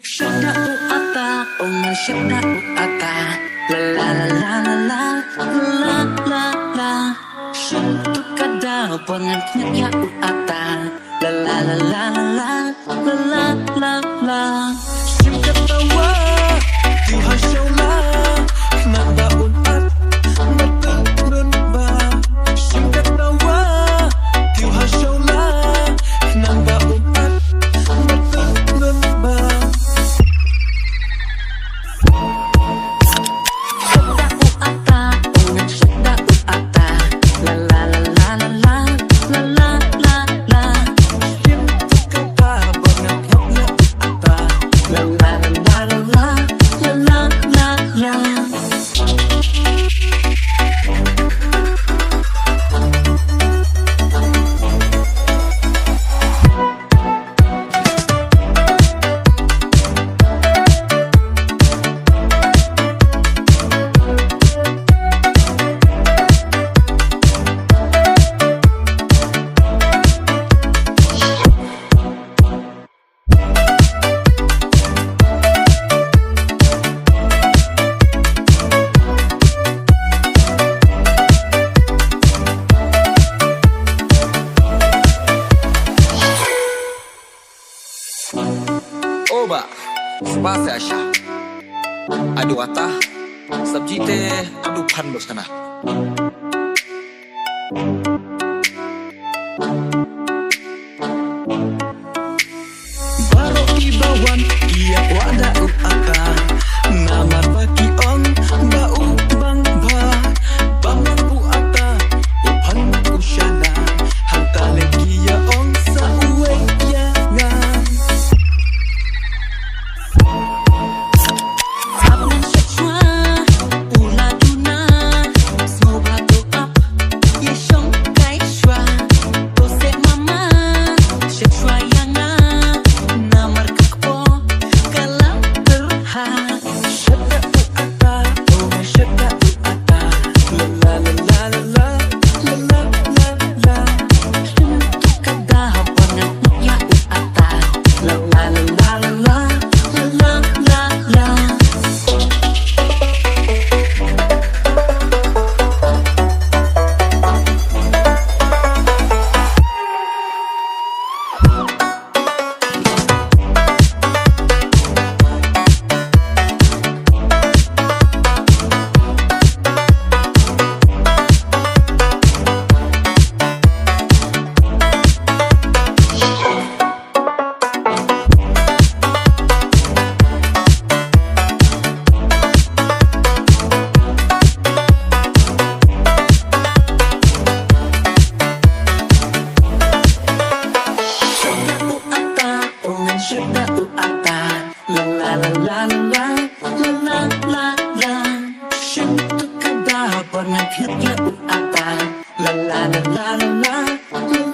Shada uata, onga shada uata, la la la la la la la. Shintu kada pengen ya uata, la la la la la la la la. Sim katawa, Tuhan shola, nanda unat, berturun ba. Sim katawa, Tuhan shola, nanda unat, berturun ba. Oba, sebab Asha. Aduh ata, sabji teh aduh pan bos kana. Baru ibawan ia wada upaka, nama bagi ong bau bang ba, bang bu ata, upan ushana, hantale kia ong sa uwe ya ngan. Shada uata, la la la la la la la la la. Shintu kada pengen ya uata, la la la la la la.